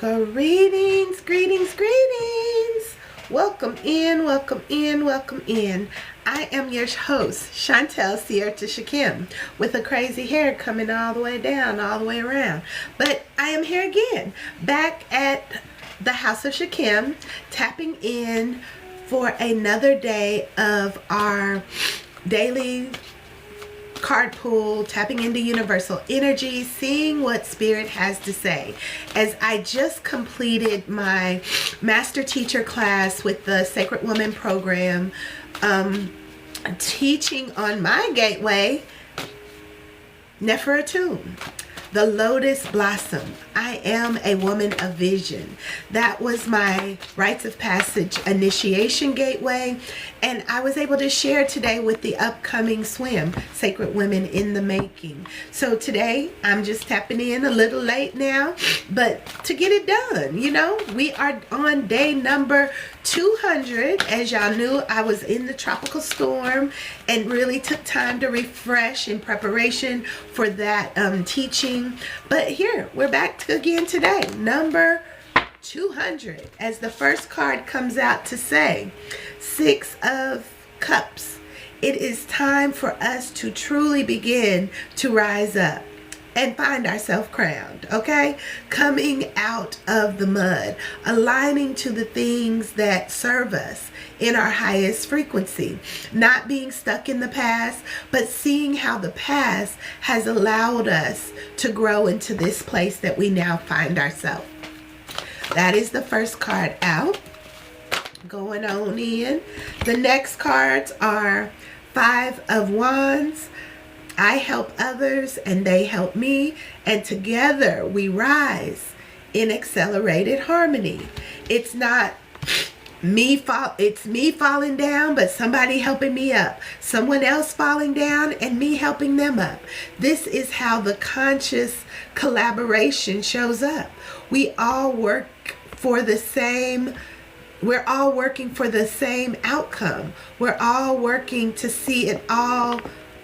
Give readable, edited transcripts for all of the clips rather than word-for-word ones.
Greetings, greetings, greetings. Welcome in, welcome in, welcome in. I am your host, Chantel Sierra Shakim, with a crazy hair coming all the way down, all the way around. But I am here again, back at the House of Shakim, tapping in for another day of our daily card pool, tapping into universal energy, seeing what spirit has to say. As I just completed my master teacher class with the Sacred Woman program, teaching on my gateway, Neferatum, the lotus blossom. I am a woman of vision. That was my rites of passage initiation gateway, and I was able to share today with the upcoming swim, Sacred Women in the Making. So today I'm just tapping in a little late now, but to get it done, you know, we are on day number 200. As y'all knew, I was in the tropical storm and really took time to refresh in preparation for that teaching. But here, we're back again today, number 200, as the first card comes out to say, Six of Cups. It is time for us to truly begin to rise up and find ourselves crowned, okay? Coming out of the mud, aligning to the things that serve us in our highest frequency, not being stuck in the past, but seeing how the past has allowed us to grow into this place that we now find ourselves. That is the first card out. Going on in. The next cards are Five of Wands. I help others and they help me, and together we rise in accelerated harmony. It's not it's me falling down, but somebody helping me up. Someone else falling down and me helping them up. This is how the conscious collaboration shows up. We all work for the same We're all working for the same outcome. We're all working to see it all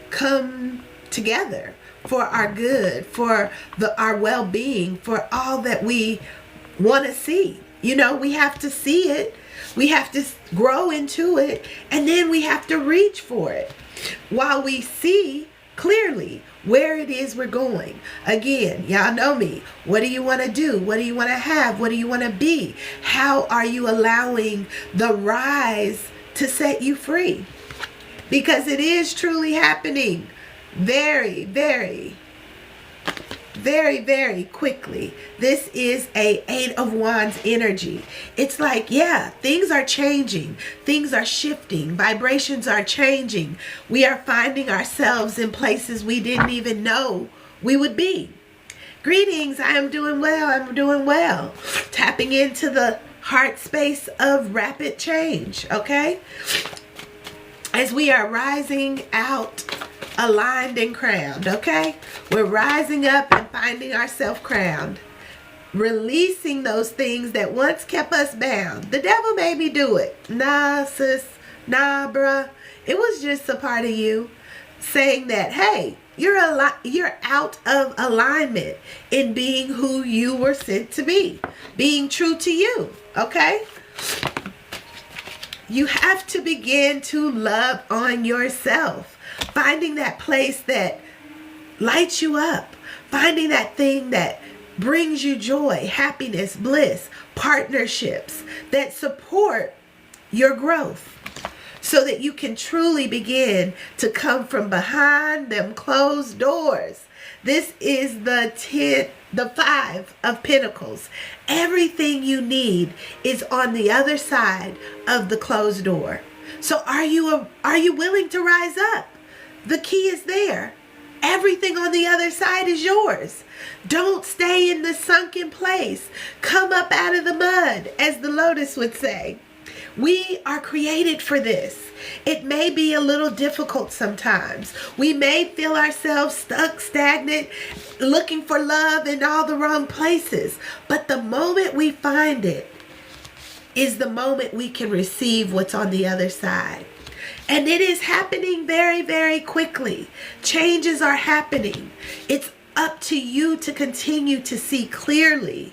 come together for our good, for our well-being, for all that we want to see. You know, we have to see it. We have to grow into it, and then we have to reach for it while we see clearly where it is we're going. Again, y'all know me. What do you want to do? What do you want to have? What do you want to be? How are you allowing the rise to set you free? Because it is truly happening very, very, very, very quickly. This is a Eight of Wands energy. It's like, yeah, things are changing. Things are shifting. Vibrations are changing. We are finding ourselves in places we didn't even know we would be. Greetings. I am doing well. I'm doing well. Tapping into the heart space of rapid change, okay? As we are rising out, aligned and crowned, okay? We're rising up and finding ourselves crowned. Releasing those things that once kept us bound. The devil made me do it. Nah, sis. Nah, bruh. It was just a part of you saying that, hey, you're out of alignment in being who you were sent to be. Being true to you, okay? You have to begin to love on yourself. Finding that place that lights you up. Finding that thing that brings you joy, happiness, bliss, partnerships that support your growth. So that you can truly begin to come from behind them closed doors. This is the Five of Pentacles. Everything you need is on the other side of the closed door. So are you willing to rise up? The key is there. Everything on the other side is yours. Don't stay in the sunken place. Come up out of the mud, as the lotus would say. We are created for this. It may be a little difficult sometimes. We may feel ourselves stuck, stagnant, looking for love in all the wrong places. But the moment we find it is the moment we can receive what's on the other side. And it is happening very, very quickly. Changes are happening. It's up to you to continue to see clearly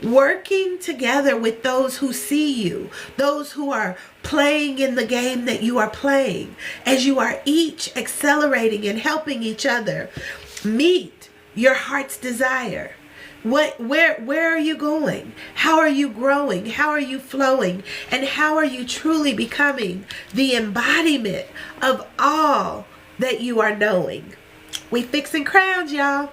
working together with those who see you, those who are playing in the game that you are playing, as you are each accelerating and helping each other meet your heart's desire. Where are you going? How are you growing? How are you flowing? And how are you truly becoming the embodiment of all that you are knowing? We fixing crowns, y'all.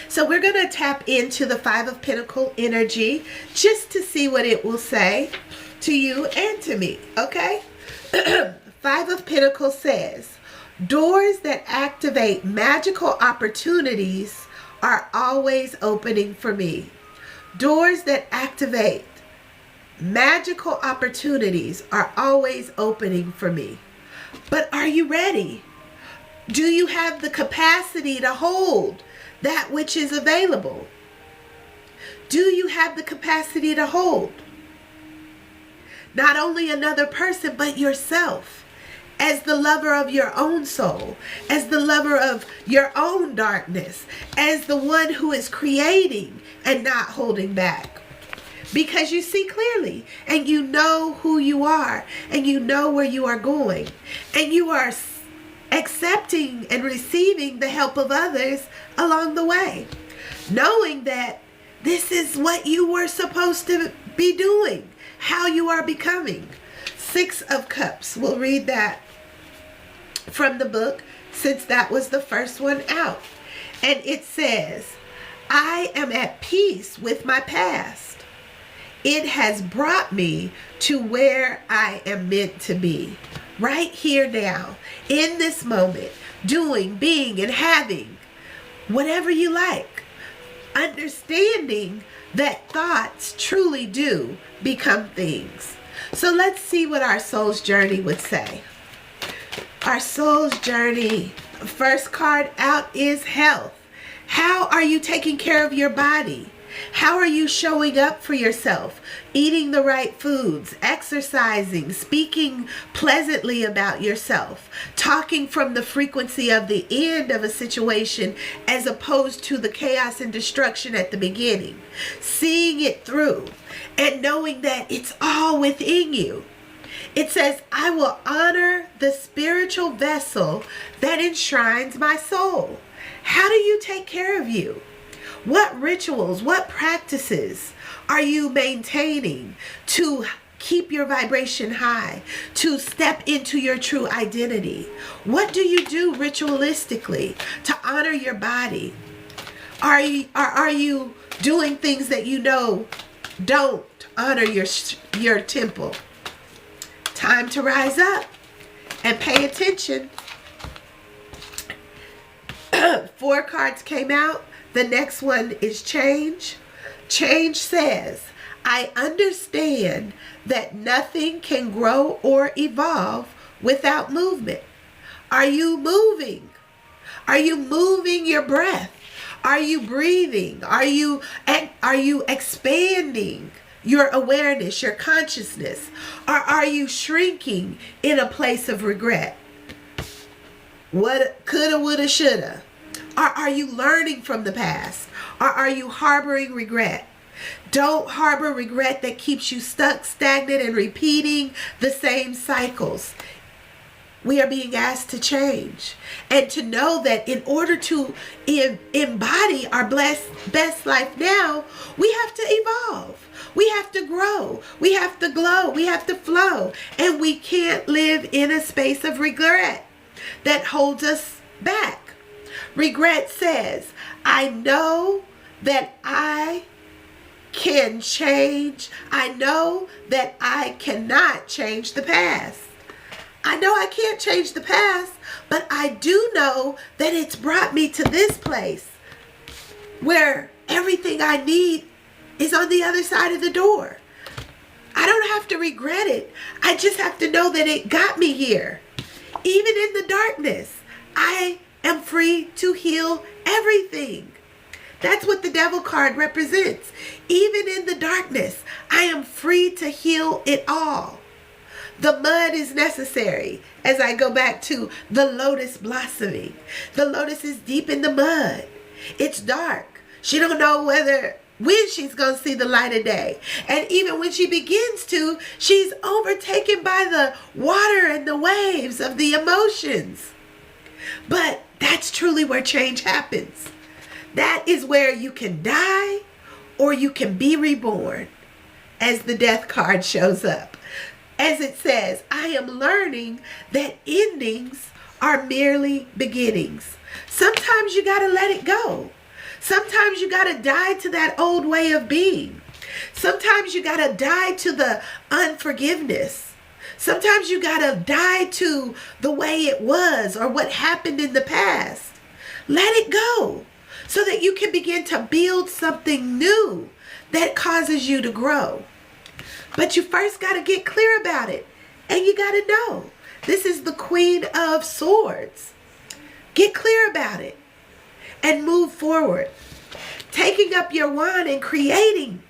So we're going to tap into the Five of Pentacles energy just to see what it will say to you and to me, okay? Five of Pentacles says, doors that activate magical opportunities are always opening for me. Doors that activate magical opportunities are always opening for me. But are you ready? Do you have the capacity to hold that which is available? Do you have the capacity to hold not only another person, but yourself as the lover of your own soul, as the lover of your own darkness, as the one who is creating and not holding back? Because you see clearly, and you know who you are, and you know where you are going, and you are accepting and receiving the help of others along the way, knowing that this is what you were supposed to be doing, how you are becoming. Six of Cups. We'll read that from the book, since that was the first one out. And it says, I am at peace with my past. It has brought me to where I am meant to be. Right here now, in this moment, doing, being, and having whatever you like. Understanding that thoughts truly do become things. So let's see what our soul's journey would say. Our soul's journey, first card out is health. How are you taking care of your body? How are you showing up for yourself? Eating the right foods, exercising, speaking pleasantly about yourself, talking from the frequency of the end of a situation as opposed to the chaos and destruction at the beginning. Seeing it through and knowing that it's all within you. It says, I will honor the spiritual vessel that enshrines my soul. How do you take care of you? What rituals, what practices are you maintaining to keep your vibration high, to step into your true identity? What do you do ritualistically to honor your body? Are you doing things that you know don't honor your temple? Time to rise up and pay attention. 4 cards came out. The next one is change. Change says, I understand that nothing can grow or evolve without movement. Are you moving? Are you moving your breath? Are you breathing? Are you expanding your awareness, your consciousness? Or are you shrinking in a place of regret? What coulda, woulda, shoulda? Or are you learning from the past? Or are you harboring regret? Don't harbor regret that keeps you stuck, stagnant, and repeating the same cycles. We are being asked to change and to know that in order to embody our best life now, we have to evolve. We have to grow. We have to glow. We have to flow. And we can't live in a space of regret that holds us back. Regret says, I know that I can change. I know that I cannot change the past. I know I can't change the past, but I do know that it's brought me to this place where everything I need is on the other side of the door. I don't have to regret it. I just have to know that it got me here. Even in the darkness, I am free to heal everything. That's what the Devil card represents. Even in the darkness, I am free to heal it all. The mud is necessary as I go back to the lotus blossoming. The lotus is deep in the mud. It's dark. She don't know whether when she's going to see the light of day. And even when she begins to, she's overtaken by the water and the waves of the emotions. But that's truly where change happens. That is where you can die or you can be reborn, as the death card shows up. As it says, I am learning that endings are merely beginnings. Sometimes you got to let it go. Sometimes you got to die to that old way of being. Sometimes you got to die to the unforgiveness. Sometimes you got to die to the way it was or what happened in the past. Let it go so that you can begin to build something new that causes you to grow. But you first got to get clear about it. And you got to know, this is the Queen of Swords. Get clear about it and move forward. Taking up your wand and creating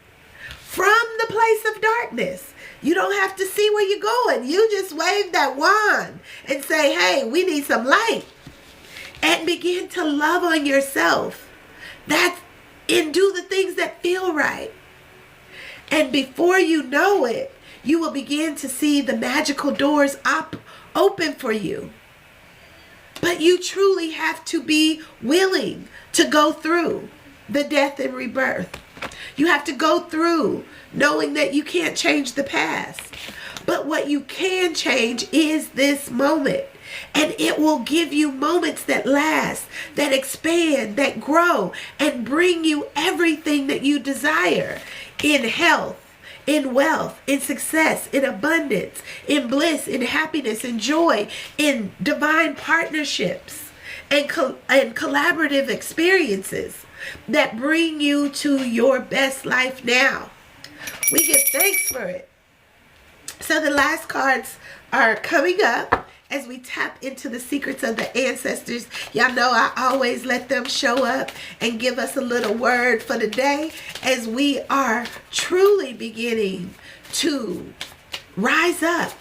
from the place of darkness. You don't have to see where you're going. You just wave that wand and say, hey, we need some light. And begin to love on yourself. And do the things that feel right. And before you know it, you will begin to see the magical doors open for you. But you truly have to be willing to go through the death and rebirth. You have to go through knowing that you can't change the past. But what you can change is this moment. And it will give you moments that last, that expand, that grow, and bring you everything that you desire in health, in wealth, in success, in abundance, in bliss, in happiness, in joy, in divine partnerships, and collaborative experiences that bring you to your best life now. We give thanks for it. So the last cards are coming up as we tap into the secrets of the ancestors. Y'all know I always let them show up and give us a little word for the day as we are truly beginning to rise up,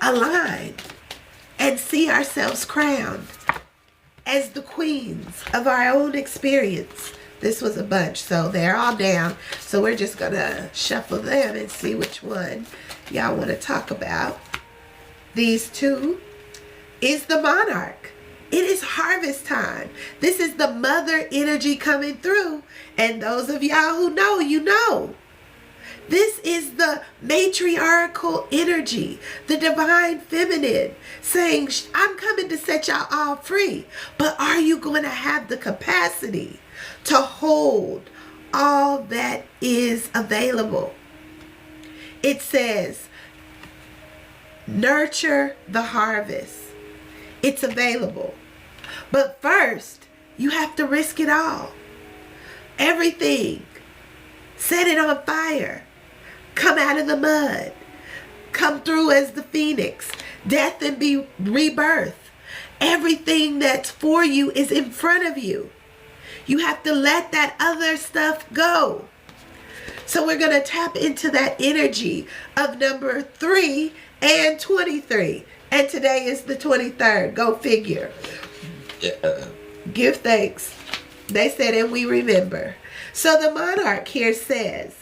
align, and see ourselves crowned as the queens of our own experience. This was a bunch, so they're all down. So we're just going to shuffle them and see which one y'all want to talk about. These two is the monarch. It is harvest time. This is the mother energy coming through. And those of y'all who know, you know. This is the matriarchal energy, the divine feminine, saying, I'm coming to set y'all all free. But are you going to have the capacity to hold all that is available? It says, nurture the harvest. It's available. But first, you have to risk it all. Everything. Set it on fire. Come out of the mud. Come through as the phoenix. Death and be rebirth. Everything that's for you is in front of you. You have to let that other stuff go. So we're going to tap into that energy of number 3 and 23. And today is the 23rd. Go figure. Yeah. Give thanks. They said, and we remember. So the monarch here says,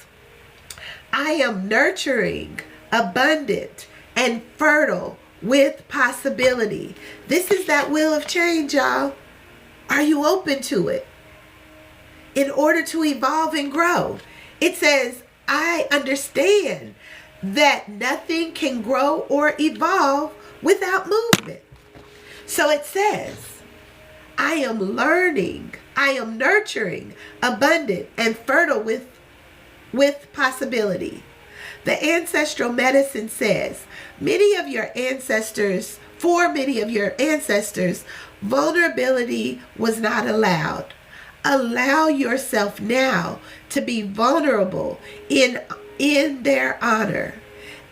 I am nurturing, abundant, and fertile with possibility. This is that wheel of change, y'all. Are you open to it? In order to evolve and grow. It says, I understand that nothing can grow or evolve without movement. So it says, I am learning, I am nurturing, abundant, and fertile with possibility. The ancestral medicine says, for many of your ancestors, vulnerability was not allowed. Allow yourself now to be vulnerable in their honor,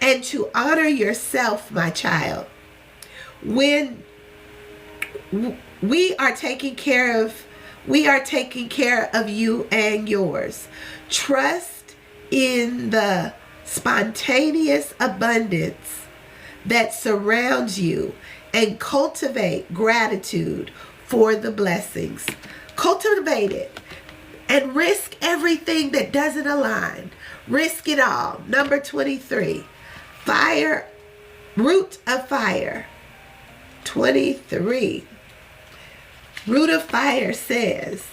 and to honor yourself, my child. When we are taking care of you and yours. Trust in the spontaneous abundance that surrounds you and cultivate gratitude for the blessings. Cultivate it. and risk everything that doesn't align. Risk it all. Number 23, fire, root of fire. 23. Root of fire says,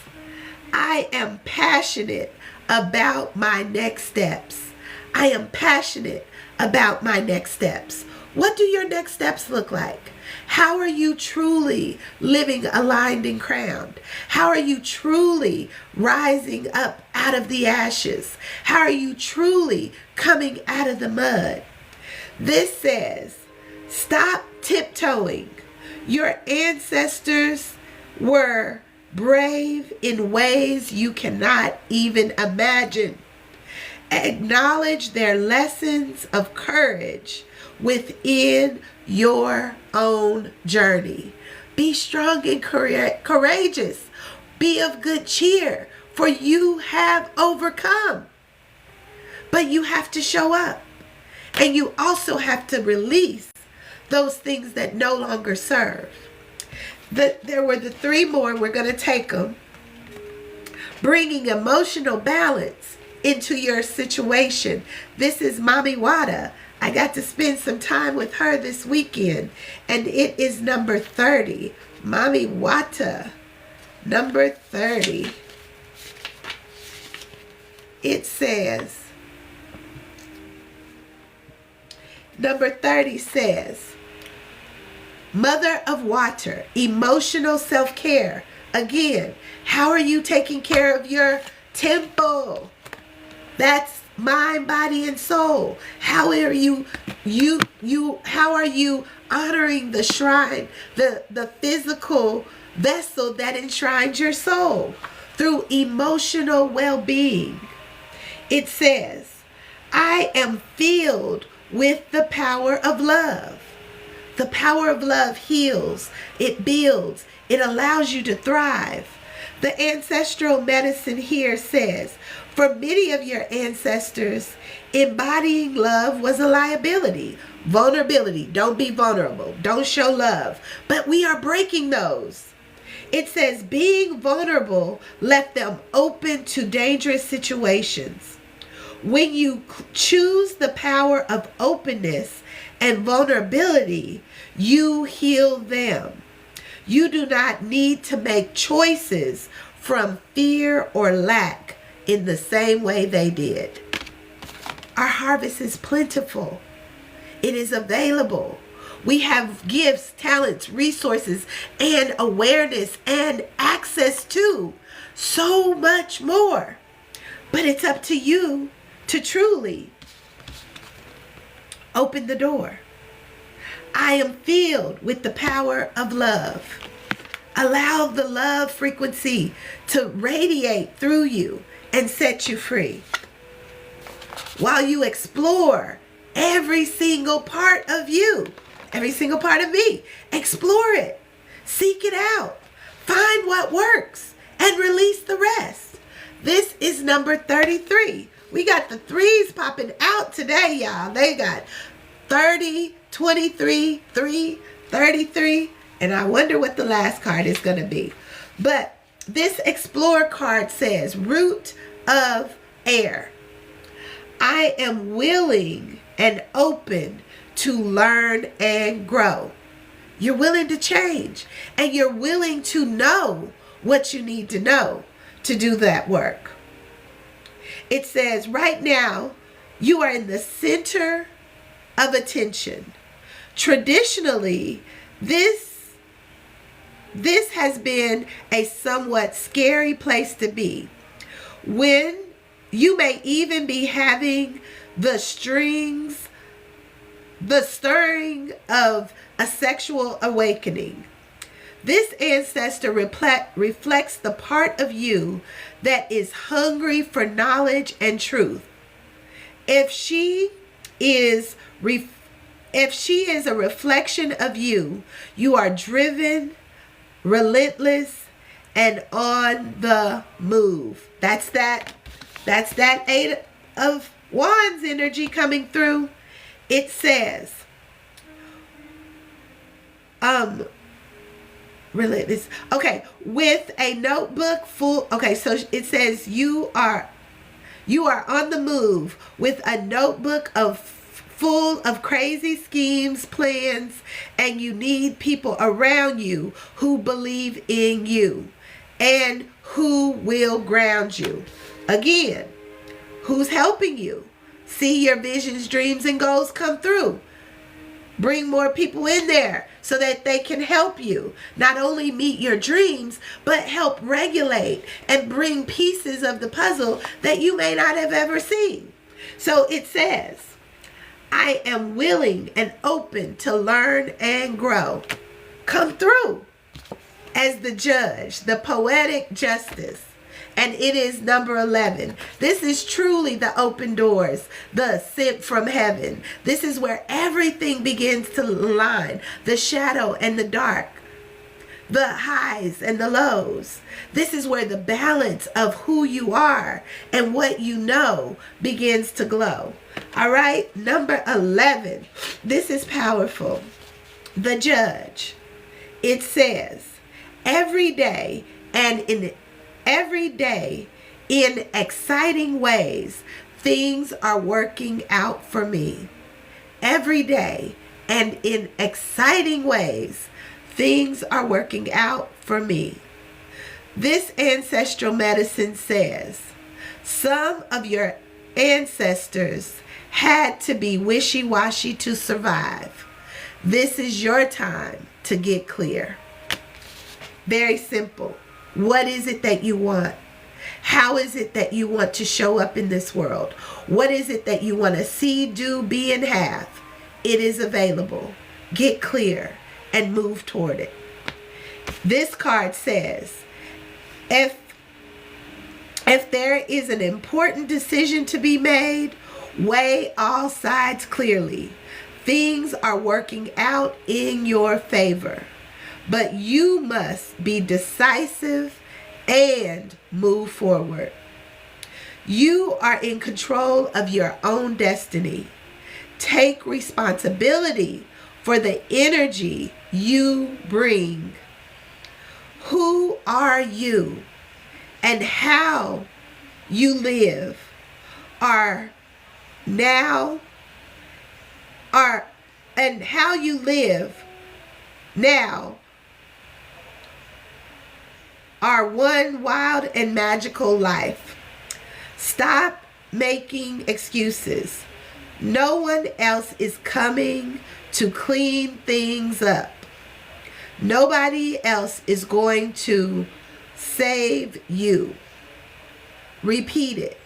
I am passionate about my next steps. I am passionate about my next steps. What do your next steps look like? How are you truly living aligned and crowned? How are you truly rising up out of the ashes? How are you truly coming out of the mud? This says, stop tiptoeing. Your ancestors were brave in ways you cannot even imagine. Acknowledge their lessons of courage within your own journey. Be strong and courageous. Be of good cheer, for you have overcome. But you have to show up. And you also have to release those things that no longer serve. There were the 3 more. We're going to take them. Bringing emotional balance into your situation. This is Mami Wada. I got to spend some time with her this weekend, and it is number 30. Mami Wata, number 30. It says, number 30 says, Mother of Water, emotional self-care. Again, how are you taking care of your temple? That's mind, body, and soul. How are you how are you honoring the shrine, the physical vessel that enshrines your soul? Through emotional well-being. It says, I am filled with the power of love. The power of love heals, it builds, it allows you to thrive. The ancestral medicine here says, for many of your ancestors, embodying love was a liability. Vulnerability. Don't be vulnerable. Don't show love. But we are breaking those. It says being vulnerable left them open to dangerous situations. When you choose the power of openness and vulnerability, you heal them. You do not need to make choices from fear or lack in the same way they did. Our harvest is plentiful. It is available. We have gifts, talents, resources, and awareness and access to so much more. But it's up to you to truly open the door. I am filled with the power of love. Allow the love frequency to radiate through you and set you free. While you explore every single part of you, every single part of me, explore it, seek it out, find what works, and release the rest. This is number 33. We got the 3s popping out today, y'all. They got 30, 23, 3, 33, and I wonder what the last card is going to be. But this Explorer card says, Root of Air. I am willing and open to learn and grow. You're willing to change, and you're willing to know what you need to know to do that work. It says, right now, you are in the center of attention. Traditionally, this has been a somewhat scary place to be, when you may even be having the stirring of a sexual awakening. This ancestor reflects the part of you that is hungry for knowledge and truth. If she is a reflection of you, you are driven, relentless, and on the move. That's that 8 of Wands energy coming through. It says, relentless. Okay, with a notebook full. Okay, so it says you are on the move with a notebook full of crazy schemes, plans, and you need people around you who believe in you and who will ground you. Again, who's helping you see your visions, dreams, and goals come through? Bring more people in there so that they can help you not only meet your dreams, but help regulate and bring pieces of the puzzle that you may not have ever seen. So it says, I am willing and open to learn and grow. Come through as the judge, the poetic justice. And it is number 11. This is truly the open doors, the sent from heaven. This is where everything begins to align, the shadow and the dark, the highs and the lows. This is where the balance of who you are and what you know begins to glow. All right, number 11. This is powerful. The judge. It says, every day in exciting ways, things are working out for me. Every day and in exciting ways, things are working out for me. This ancestral medicine says some of your ancestors had to be wishy-washy to survive. This is your time to get clear. Very simple. What is it that you want? How is it that you want to show up in this world? What is it that you want to see, do, be, and have? It is available. Get clear and move toward it. This card says, if there is an important decision to be made, weigh all sides clearly. Things are working out in your favor. But you must be decisive and move forward. You are in control of your own destiny. Take responsibility for the energy you bring. Who are you and how you live are now are one wild and magical life. Stop making excuses. No one else is coming to clean things up. Nobody else is going to save you. Repeat it.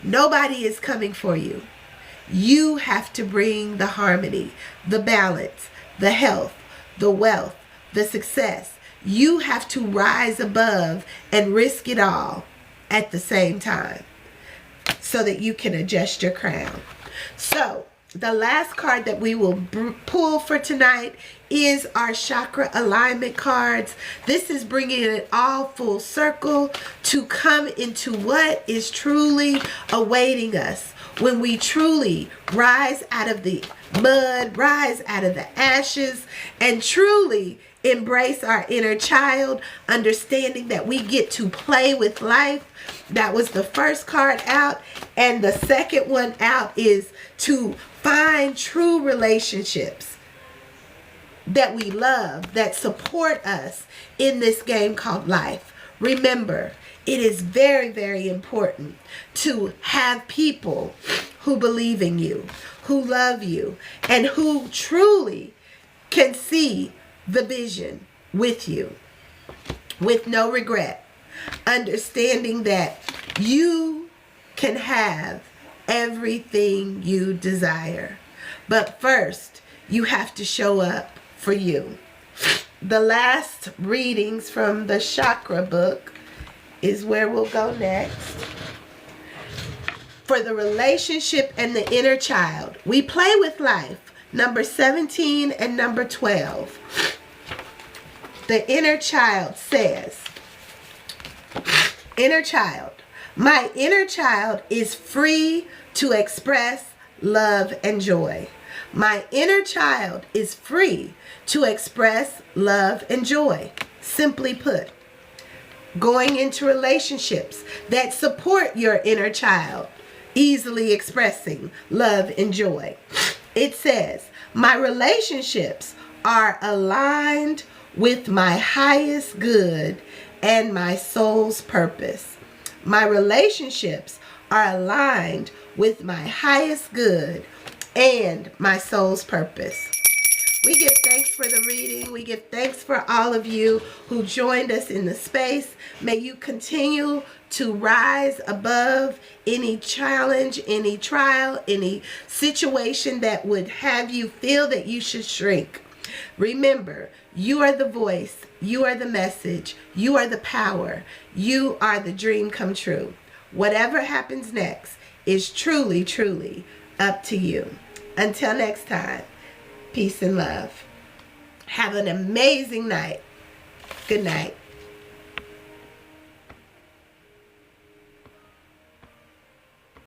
Nobody is coming for you. You have to bring the harmony, the balance, the health, the wealth, the success. You have to rise above and risk it all at the same time so that you can adjust your crown. So the last card that we will pull for tonight is our chakra alignment cards. This is bringing it all full circle to come into what is truly awaiting us when we truly rise out of the mud, rise out of the ashes, and truly embrace our inner child, understanding that we get to play with life. That was the first card out. And the second one out is to find true relationships that we love, that support us in this game called life. Remember, it is very, very important to have people who believe in you, who love you, and who truly can see the vision with you, with no regret, understanding that you can have everything you desire. But first, you have to show up for you. The last readings from the chakra book is where we'll go next. For the relationship and the inner child, we play with life. Number 17 and number 12. The inner child says, inner child, my inner child is free to express love and joy. My inner child is free to express love and joy. Simply put, going into relationships that support your inner child, easily expressing love and joy. It says, my relationships are aligned with my highest good and my soul's purpose. My relationships are aligned with my highest good and my soul's purpose. We give thanks for the reading. We give thanks for all of you who joined us in the space. May you continue to rise above any challenge, any trial, any situation that would have you feel that you should shrink. Remember, you are the voice, you are the message, you are the power, you are the dream come true. Whatever happens next is truly, truly up to you. Until next time, peace and love. Have an amazing night. Good night.